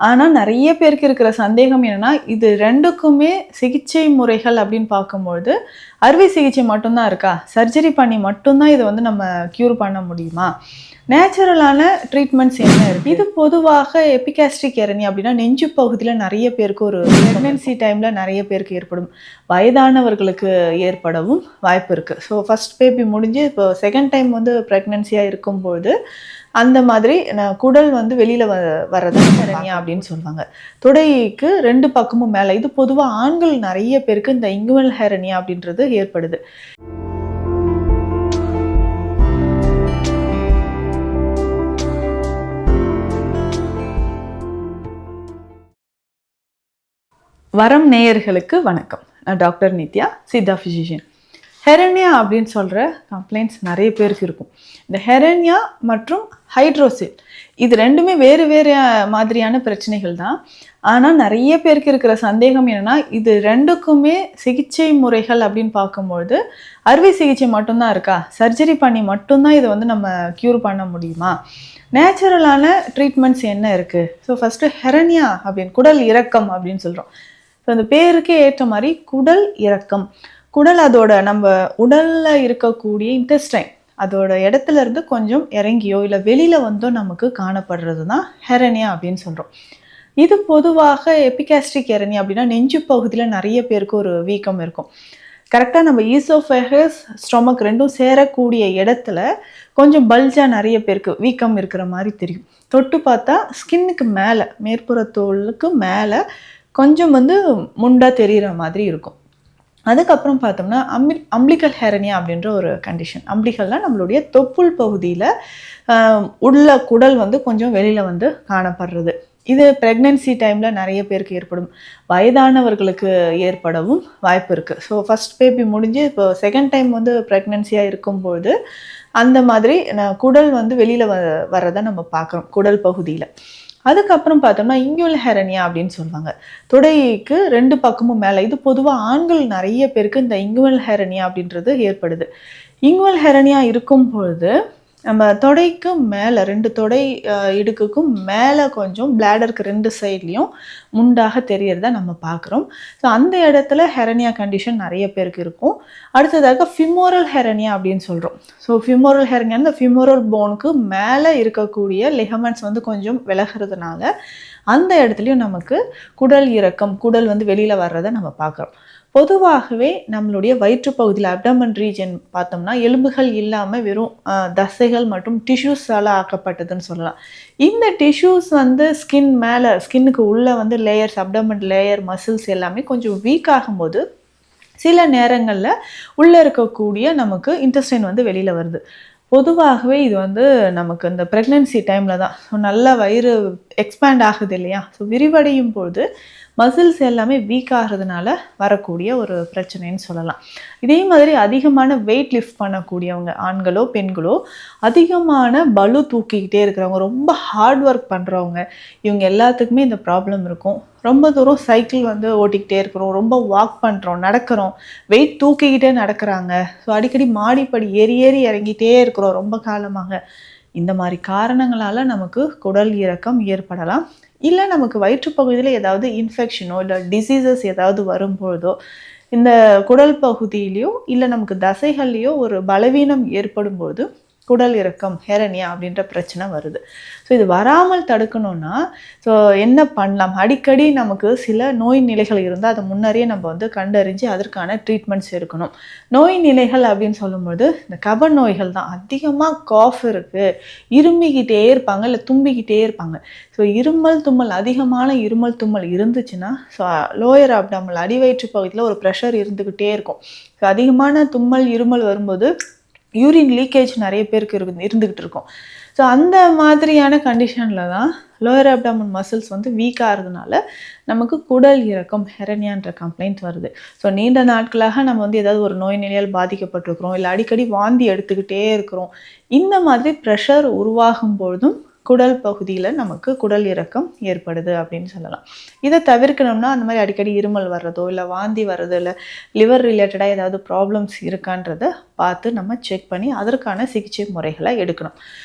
ஆனா நெறைய பேருக்கு இருக்கிற சந்தேகம் என்னன்னா, இது 2க்குமே சிகிச்சை முறைகள் அப்படின்னு பார்க்கும்பொழுது, அறுவை சிகிச்சை மட்டும் தான் இருக்கா? சர்ஜரி பண்ணி மட்டும் தான் இத வந்து நம்ம க்யூர் பண்ண முடியுமா? நேச்சுரலான ட்ரீட்மெண்ட்ஸ் என்ன இருக்கு? இது பொதுவாக எபிகாஸ்ட்ரிக் ஹெர்னியா அப்படின்னா நெஞ்சு பகுதியில நெறைய பேருக்கு ஒரு பிரெக்னன்சி டைம்ல நெறைய பேருக்கு ஏற்படும். வயதானவர்களுக்கு ஏற்படவும் வாய்ப்பு இருக்கு. ஸோ ஃபர்ஸ்ட் பேபி முடிஞ்சு இப்போ செகண்ட் டைம் வந்து பிரெக்னன்சியா இருக்கும்போது, அந்த மாதிரி குடல் வந்து வெளியில வர்றத ஹெர்னியா அப்படின்னு சொல்லுவாங்க. தொடைக்கு 2 பக்கமும் மேல இது பொதுவா ஆண்கள் நெறைய பேருக்கு இந்த இங்குவல் ஹெர்னியா அப்படின்றது ஏற்படுது. வரம் நேயர்களுக்கு வணக்கம். நான் டாக்டர் நித்யா, சித்தா ஃபிசிஷியன். ஹெரனியா அப்படின்னு சொல்கிற கம்ப்ளைண்ட்ஸ் நிறைய பேருக்கு இருக்கும். இந்த ஹெரனியா மற்றும் ஹைட்ரோசில் இது ரெண்டுமே வேறு வேறு மாதிரியான பிரச்சனைகள் தான். ஆனால் நிறைய பேருக்கு இருக்கிற சந்தேகம் என்னென்னா, இது 2க்குமே சிகிச்சை முறைகள் அப்படின்னு பார்க்கும்பொழுது அறுவை சிகிச்சை மட்டும்தான் இருக்கா? சர்ஜரி பண்ணி மட்டும்தான் இதை வந்து நம்ம க்யூர் பண்ண முடியுமா? நேச்சுரலான ட்ரீட்மெண்ட்ஸ் என்ன இருக்குது? ஸோ ஃபஸ்ட்டு ஹெரனியா அப்படின்னு குடல் இறக்கம் அப்படின்னு சொல்கிறோம். ஸோ அந்த பேருக்கே ஏற்ற மாதிரி குடல் இறக்கம். குடல் அதோட நம்ம உடலில் இருக்கக்கூடிய இன்டெஸ்டைன் அதோட இடத்துல இருந்து கொஞ்சம் இறங்கியோ இல்லை வெளியில் வந்தோ நமக்கு காணப்படுறது தான் ஹெரனியா அப்படின்னு சொல்கிறோம். இது பொதுவாக எபிகாஸ்ட்ரிக் ஹெரனியா அப்படின்னா நெஞ்சு பகுதியில் நிறைய பேருக்கு ஒரு வீக்கம் இருக்கும். கரெக்டாக நம்ம ஈசோஃபேகஸ் ஸ்டொமக் ரெண்டும் சேரக்கூடிய இடத்துல கொஞ்சம் பல்ஜாக நிறைய பேருக்கு வீக்கம் இருக்கிற மாதிரி தெரியும். தொட்டு பார்த்தா ஸ்கின்னுக்கு மேலே மேற்புற தோலுக்கு மேலே கொஞ்சம் வந்து முண்டா தெரிகிற மாதிரி இருக்கும். அதுக்கப்புறம் பார்த்தோம்னா அம்பிளிக்கல் ஹெரனியா அப்படின்ற ஒரு கண்டிஷன். அம்பிளிக்கல்னால் நம்மளுடைய தொப்புள் பகுதியில் உள்ள குடல் வந்து கொஞ்சம் வெளியில் வந்து காணப்படுறது. இது ப்ரெக்னென்சி டைமில் நிறைய பேருக்கு ஏற்படும். வயதானவர்களுக்கு ஏற்படவும் வாய்ப்பு இருக்குது. ஸோ ஃபஸ்ட் பேபி முடிஞ்சு இப்போ செகண்ட் டைம் வந்து ப்ரெக்னென்சியாக இருக்கும்போது அந்த மாதிரி குடல் வந்து வெளியில் வர்றதை நம்ம பார்க்குறோம் குடல் பகுதியில். அதுக்கப்புறம் பார்த்தோம்னா இங்குவல் ஹெரனியா அப்படின்னு சொல்லுவாங்க. தொடைக்கு 2 பக்கமும் மேலே இது பொதுவாக ஆண்கள் நிறைய பேருக்கு இந்த இங்குவல் ஹெரனியா அப்படின்றது ஏற்படுது. இங்குவல் ஹெரனியா இருக்கும் பொழுது நம்ம தொடைக்கு மேலே 2 தொடை இடுக்குக்கும் மேலே கொஞ்சம் பிளாடருக்கு 2 சைட்லேயும் முண்டாக தெரியறத நம்ம பார்க்குறோம். ஸோ அந்த இடத்துல ஹெரனியா கண்டிஷன் நிறைய பேருக்கு இருக்கும். அடுத்ததாக ஃபிமோரல் ஹெரனியா அப்படின்னு சொல்கிறோம். ஸோ ஃபிமோரல் ஹெரனியா இந்த ஃபிமோரல் போனுக்கு மேலே இருக்கக்கூடிய லிகமெண்ட்ஸ் வந்து கொஞ்சம் விலகிறதுனால அந்த இடத்துலையும் நமக்கு குடல் இறக்கம் குடல் வந்து வெளியில் வர்றதை நம்ம பார்க்குறோம். பொதுவாகவே நம்மளுடைய வயிற்றுப்பகுதியில் அப்டமன் ரீஜன் பார்த்தோம்னா எலும்புகள் இல்லாமல் வெறும் தசைகள் மற்றும் டிஷ்யூஸால் ஆக்கப்பட்டதுன்னு சொல்லலாம். இந்த டிஷ்யூஸ் வந்து ஸ்கின்னுக்கு உள்ளே வந்து லேயர்ஸ் அப்டமன் லேயர் மசில்ஸ் எல்லாமே கொஞ்சம் வீக் ஆகும்போது சில நேரங்களில் உள்ளே இருக்கக்கூடிய நமக்கு இன்டெஸ்டைன் வந்து வெளியில் வருது. பொதுவாகவே இது வந்து நமக்கு இந்த ப்ரெக்னென்சி டைமில் தான். ஸோ நல்லா வயிறு எக்ஸ்பேண்ட் ஆகுது இல்லையா? ஸோ விரிவடையும் பொழுது மசில்ஸ் எல்லாமே வீக் ஆகிறதுனால வரக்கூடிய ஒரு பிரச்சனைன்னு சொல்லலாம். இதே மாதிரி அதிகமான வெயிட் லிஃப்ட் பண்ணக்கூடியவங்க ஆண்களோ பெண்களோ அதிகமான பளு தூக்கிக்கிட்டே இருக்கிறவங்க ரொம்ப ஹார்ட் ஒர்க் பண்ணுறவங்க இவங்க எல்லாத்துக்குமே இந்த ப்ராப்ளம் இருக்கும். ரொம்ப தூரம் சைக்கிள் வந்து ஓட்டிக்கிட்டே இருக்கிறோம், ரொம்ப வாக் பண்ணுறோம், நடக்கிறோம், வெயிட் தூக்கிக்கிட்டே நடக்கிறாங்க. ஸோ அடிக்கடி மாடிப்படி ஏறி ஏறி இறங்கிட்டே இருக்கிறோம் ரொம்ப காலமாக. இந்த மாதிரி காரணங்களால் நமக்கு குடல் இறக்கம் ஏற்படலாம். இல்லை நமக்கு வயிற்றுப்பகுதியில் ஏதாவது இன்ஃபெக்ஷனோ இல்லை டிசீசஸ் ஏதாவது வரும்பொழுதோ இந்த குடல் பகுதியிலையோ இல்லை நமக்கு தசைகள்லையோ ஒரு பலவீனம் ஏற்படும்போது குடல் இறக்கம் ஹெரனியா அப்படின்ற பிரச்சனை வருது. ஸோ இது வராமல் தடுக்கணும்னா ஸோ என்ன பண்ணலாம்? அடிக்கடி நமக்கு சில நோய் நிலைகள் இருந்தால் அதை முன்னரே நம்ம வந்து கண்டறிஞ்சு அதற்கான ட்ரீட்மெண்ட்ஸ் எடுக்கணும். நோய் நிலைகள் அப்படின்னு சொல்லும்போது இந்த கப நோய்கள் தான். அதிகமாக காஃப் இருக்குது, இருமிக்கிட்டே இருப்பாங்க இல்லை தும்பிக்கிட்டே இருப்பாங்க. ஸோ இருமல் தும்மல் அதிகமான இருமல் தும்மல் இருந்துச்சுன்னா ஸோ லோயர் அப்டாமல் அடிவயிற்று பகுதியில் ஒரு ப்ரெஷர் இருந்துக்கிட்டே இருக்கும். ஸோ அதிகமான தும்மல் இருமல் வரும்போது யூரின் லீக்கேஜ் நிறைய பேருக்கு இருந்துக்கிட்டு இருக்கும். ஸோ அந்த மாதிரியான கண்டிஷனில் தான் லோயர் அப்டாமன் மசில்ஸ் வந்து வீக் ஆகிறதுனால நமக்கு குடல் இறக்கம் ஹெரனியான்ற கம்ப்ளைண்ட் வருது. ஸோ நீண்ட நாட்களாக நம்ம வந்து ஏதாவது ஒரு நோய் நிலையால் பாதிக்கப்பட்டிருக்கிறோம், இல்லை அடிக்கடி வாந்தி எடுத்துக்கிட்டே இருக்கிறோம். இந்த மாதிரி ப்ரெஷர் உருவாகும் பொழுதும் குடல் பகுதியில் நமக்கு குடல் இறக்கம் ஏற்படுது அப்படின்னு சொல்லலாம். இதை தவிர்க்கணும்னா அந்த மாதிரி அடிக்கடி இருமல் வர்றதோ இல்லை வாந்தி வர்றதோ இல்லை லிவர் ரிலேட்டடாக ஏதாவது ப்ராப்ளம்ஸ் இருக்கான்றதை பார்த்து நம்ம செக் பண்ணி அதற்கான சிகிச்சை முறைகளை எடுக்கணும்.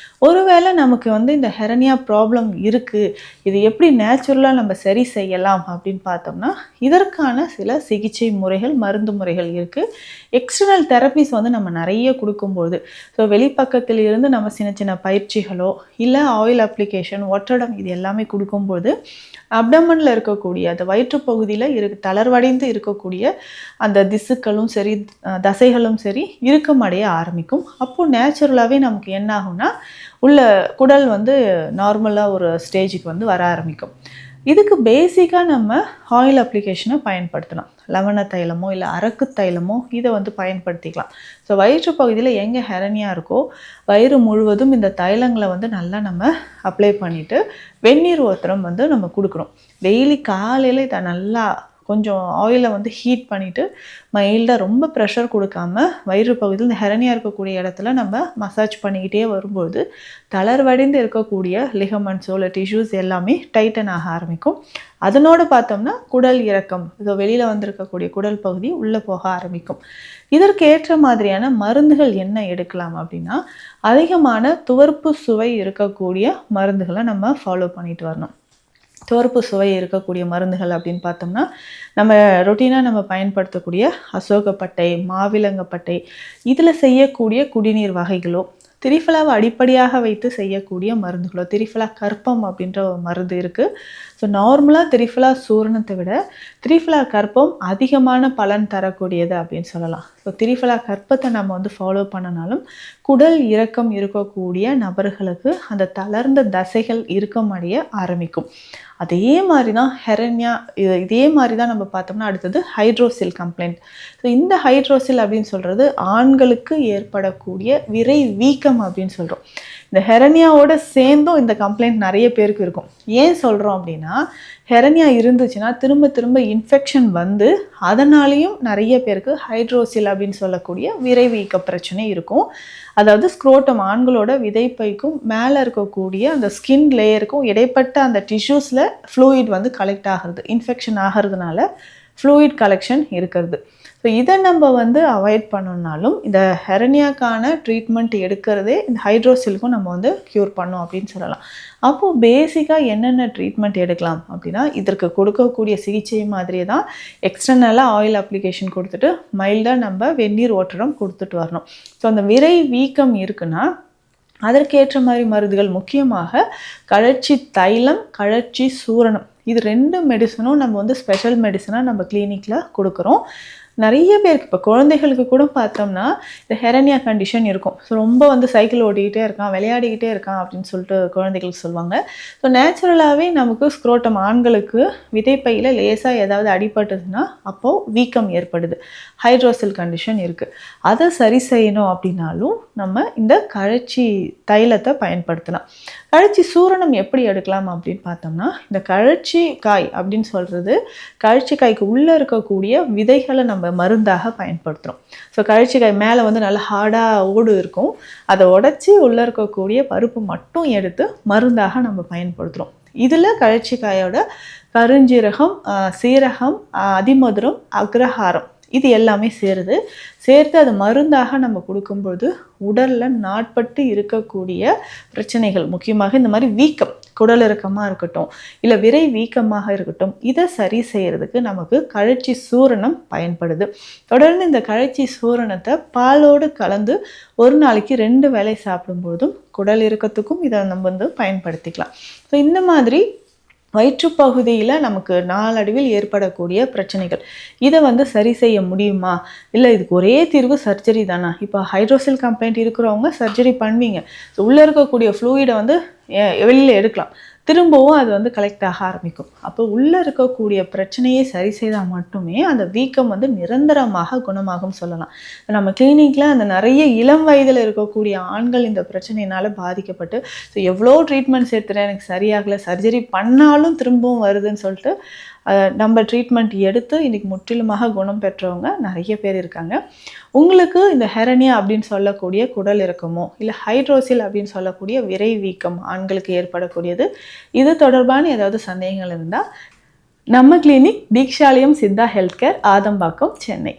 ஒருவேளை நமக்கு வந்து இந்த ஹெரனியா ப்ராப்ளம் இருக்குது, இது எப்படி நேச்சுரலாக நம்ம சரி செய்யலாம் அப்படின்னு பார்த்தோம்னா, இதற்கான சில சிகிச்சை முறைகள், மருந்து முறைகள் இருக்குது. எக்ஸ்டர்னல் தெரப்பிஸ் வந்து நம்ம நிறைய கொடுக்கும்போது, ஸோ வெளிப்பக்கத்தில் இருந்து நம்ம சின்ன சின்ன பயிற்சிகளோ இல்லை ஆயில் அப்ளிகேஷன், ஒற்றடம் இது எல்லாமே கொடுக்கும்போது அப்டமனில் இருக்கக்கூடிய அந்த வயிற்றுப்பகுதியில் தளர்வடைந்து இருக்கக்கூடிய அந்த திசுக்களும் சரி, தசைகளும் சரி இறுக்கமடைய ஆரம்பிக்கும். அப்போது நேச்சுரலாகவே நமக்கு என்ன ஆகும்னா, உள்ள குடல் வந்து நார்மலாக ஒரு ஸ்டேஜுக்கு வந்து வர ஆரம்பிக்கும். இதுக்கு பேசிக்காக நம்ம ஆயில் அப்ளிகேஷனை பயன்படுத்தலாம். லவண தைலமோ இல்லை அரக்கு தைலமோ இதை வந்து பயன்படுத்திக்கலாம். ஸோ வயிற்று பகுதியில் எங்கே ஹெரனியா இருக்கோ வயிறு முழுவதும் இந்த தைலங்களை வந்து நல்லா நம்ம அப்ளை பண்ணிவிட்டு வெந்நீர் ஒத்தரம் வந்து நம்ம கொடுக்குறோம். டெய்லி காலையில் இதை நல்லா கொஞ்சம் ஆயிலை வந்து ஹீட் பண்ணிவிட்டு மைல்டாக ரொம்ப ப்ரெஷர் கொடுக்காம வயிறு பகுதியில் இந்த ஹெரனியா இருக்கக்கூடிய இடத்துல நம்ம மசாஜ் பண்ணிக்கிட்டே வரும்போது தளர்வடைந்து இருக்கக்கூடிய லிகமெண்ட்ஸோ இல்லை டிஷ்யூஸ் எல்லாமே டைட்டன் ஆக ஆரம்பிக்கும். அதனோடு பார்த்தோம்னா குடல் இறக்கம், இதோ வெளியில் வந்திருக்கக்கூடிய குடல் பகுதி உள்ளே போக ஆரம்பிக்கும். இதற்கு ஏற்ற மாதிரியான மருந்துகள் என்ன எடுக்கலாம் அப்படின்னா, அதிகமான துவர்ப்பு சுவை இருக்கக்கூடிய மருந்துகளை நம்ம ஃபாலோ பண்ணிட்டு வரணும். துவர்ப்பு சுவை இருக்கக்கூடிய மருந்துகள் அப்படின்னு பார்த்தோம்னா, நம்ம ரொட்டீனாக நம்ம பயன்படுத்தக்கூடிய அசோகப்பட்டை, மாவிலங்கப்பட்டை இதில் செய்யக்கூடிய குடிநீர் வகைகளோ, திரிஃபலாவை அடிப்படையாக வைத்து செய்யக்கூடிய மருந்துகளோ, திரிஃபலா கற்பம் அப்படின்ற ஒரு மருந்து இருக்குது. ஸோ நார்மலாக திரிஃபலா சூரணத்தை விட திரிஃபலா கற்பம் அதிகமான பலன் தரக்கூடியது அப்படின்னு சொல்லலாம். ஸோ திரிஃபலா கற்பத்தை நம்ம வந்து ஃபாலோ பண்ணனாலும் குடல் இறக்கம் இருக்கக்கூடிய நபர்களுக்கு அந்த தளர்ந்த தசைகள் இறுக்கம் அடைய ஆரம்பிக்கும். அதே மாதிரி தான் ஹெரனியா, இதே மாதிரி தான் நம்ம பார்த்தோம்னா அடுத்தது ஹைட்ரோசில் கம்ப்ளைண்ட். ஸோ இந்த ஹைட்ரோசில் அப்படின்னு சொல்கிறது ஆண்களுக்கு ஏற்படக்கூடிய விரை வீக்கம் அப்படின்னு சொல்கிறோம். இந்த ஹெரனியாவோட சேர்ந்தும் இந்த கம்ப்ளைண்ட் நிறைய பேருக்கு இருக்கும். ஏன் சொல்கிறோம் அப்படின்னா, ஹெரனியா இருந்துச்சுன்னா திரும்ப திரும்ப இன்ஃபெக்ஷன் வந்து அதனாலேயும் நிறைய பேருக்கு ஹைட்ரோசில் அப்படின்னு சொல்லக்கூடிய விரை வீக்க பிரச்சனை இருக்கும். அதாவது ஸ்க்ரோட்டம், ஆண்களோட விதைப்பைக்கும் மேலே இருக்கக்கூடிய அந்த ஸ்கின் லேயருக்கும் இடைப்பட்ட அந்த டிஷ்யூஸில் ஃப்ளூயிட் வந்து கலெக்ட் ஆகிறது. இன்ஃபெக்ஷன் ஆகிறதுனால ஃப்ளூயிட் கலெக்ஷன் இருக்கிறது. ஸோ இதை நம்ம வந்து அவாய்ட் பண்ணணுன்னாலும் இந்த ஹெரனியாக்கான ட்ரீட்மெண்ட் எடுக்கிறதே இந்த ஹைட்ரோசிலுக்கும் நம்ம வந்து க்யூர் பண்ணோம் அப்படின்னு சொல்லலாம். அப்போது பேசிக்காக என்னென்ன ட்ரீட்மெண்ட் எடுக்கலாம் அப்படின்னா, இதற்கு கொடுக்கக்கூடிய சிகிச்சை மாதிரியே தான் எக்ஸ்டர்னலாக ஆயில் அப்ளிகேஷன் கொடுத்துட்டு மைல்டாக நம்ம வெந்நீர் ஓட்டரம் கொடுத்துட்டு வரணும். ஸோ அந்த விரை வீக்கம் இருக்குன்னா அதற்கேற்ற மாதிரி மருந்துகள், முக்கியமாக கழற்சி தைலம், கழற்சி சூரணம், இது 2 மெடிசனும் நம்ம வந்து ஸ்பெஷல் மெடிசனாக நம்ம கிளினிக்கில் கொடுக்குறோம். நிறைய பேருக்கு இப்போ குழந்தைகளுக்கு கூட பார்த்தோம்னா இந்த ஹெரனியா கண்டிஷன் இருக்கும். ஸோ ரொம்ப வந்து சைக்கிள் ஓட்டிக்கிட்டே இருக்கான், விளையாடிக்கிட்டே இருக்கான் அப்படின்னு சொல்லிட்டு குழந்தைகளுக்கு சொல்லுவாங்க. ஸோ நேச்சுரலாகவே நமக்கு ஸ்க்ரோட்டம், ஆண்களுக்கு விதைப்பையில் லேசாக ஏதாவது அடிபட்டுதுன்னா அப்போது வீக்கம் ஏற்படுது, ஹைட்ரோசில் கண்டிஷன் இருக்குது. அதை சரி செய்யணும் அப்படின்னாலும் நம்ம இந்த கழற்சி தைலத்தை பயன்படுத்தலாம். கழற்சி சூரணம் எப்படி எடுக்கலாம் அப்படின்னு பார்த்தோம்னா, இந்த கழற்சி காய் அப்படின்னு சொல்கிறது கழற்சி காய்க்கு உள்ளே இருக்கக்கூடிய விதைகளை நம்ம மருந்தாக பயன்படுத்துகிறோம். ஸோ கழற்சி காய் மேலே வந்து நல்லா ஹார்டாக ஓடு இருக்கும், அதை உடச்சி உள்ளே இருக்கக்கூடிய பருப்பு மட்டும் எடுத்து மருந்தாக நம்ம பயன்படுத்துகிறோம். இதில் கழற்சி காயோட கருஞ்சீரகம், சீரகம், அதிமதுரம், அக்ரஹாரம் இது எல்லாமே சேர்த்து அது மருந்தாக நம்ம கொடுக்கும்பொழுது உடலில் நாட்பட்டு இருக்கக்கூடிய பிரச்சனைகள், முக்கியமாக இந்த மாதிரி வீக்கம், குடல் இறக்கமாக இருக்கட்டும் இல்லை விரை வீக்கமாக இருக்கட்டும், இதை சரி செய்கிறதுக்கு நமக்கு கழற்சி சூரணம் பயன்படுது. தொடர்ந்து இந்த கழற்சி சூரணத்தை பாலோடு கலந்து ஒரு நாளைக்கு 2 வேளை சாப்பிடும்போதும் குடல் இறக்கத்துக்கும் இதை நம்ம வந்து பயன்படுத்திக்கலாம். ஸோ இந்த மாதிரி வயிற்றுப்பகுதியில் நமக்கு நாளடைவில் ஏற்படக்கூடிய பிரச்சனைகள், இதை வந்து சரி செய்ய முடியுமா, இல்லை இதுக்கு ஒரே தீர்வு சர்ஜரி தானா? இப்போ ஹைட்ரோசில் கம்ப்ளைண்ட் இருக்கிறவங்க சர்ஜரி பண்ணுவீங்க, ஸோ உள்ளே இருக்கக்கூடிய ஃப்ளூயிடை வந்து வெளியில் எடுக்கலாம், திரும்பவும் அது வந்து கலெக்ட் ஆக ஆரம்பிக்கும். அப்போ உள்ளே இருக்கக்கூடிய பிரச்சனையை சரி செய்தால் மட்டுமே அந்த வீக்கம் வந்து நிரந்தரமாக குணமாகும் சொல்லலாம். நம்ம கிளினிக்கில் அந்த நிறைய இளம் வயதில் இருக்கக்கூடிய ஆண்கள் இந்த பிரச்சனையினால் பாதிக்கப்பட்டு, ஸோ எவ்வளோ ட்ரீட்மெண்ட்ஸ் எடுத்துகிறேன் எனக்கு சரியாகலை, சர்ஜரி பண்ணாலும் திரும்பவும் வருதுன்னு சொல்லிட்டு நம்ம ட்ரீட்மெண்ட் எடுத்து இன்றைக்கி முற்றிலுமாக குணம் பெற்றவங்க நிறைய பேர் இருக்காங்க. உங்களுக்கு இந்த ஹெரனியா அப்படின்னு சொல்லக்கூடிய குடல் இறக்கமோ இல்லை ஹைட்ரோசில் அப்படின்னு சொல்லக்கூடிய விரை வீக்கம் ஆண்களுக்கு ஏற்படக்கூடியது, இது தொடர்பான ஏதாவது சந்தேகங்கள் இருந்தால் நம்ம clinic Deekshalayam Siddha health care, Adambakkam, Chennai.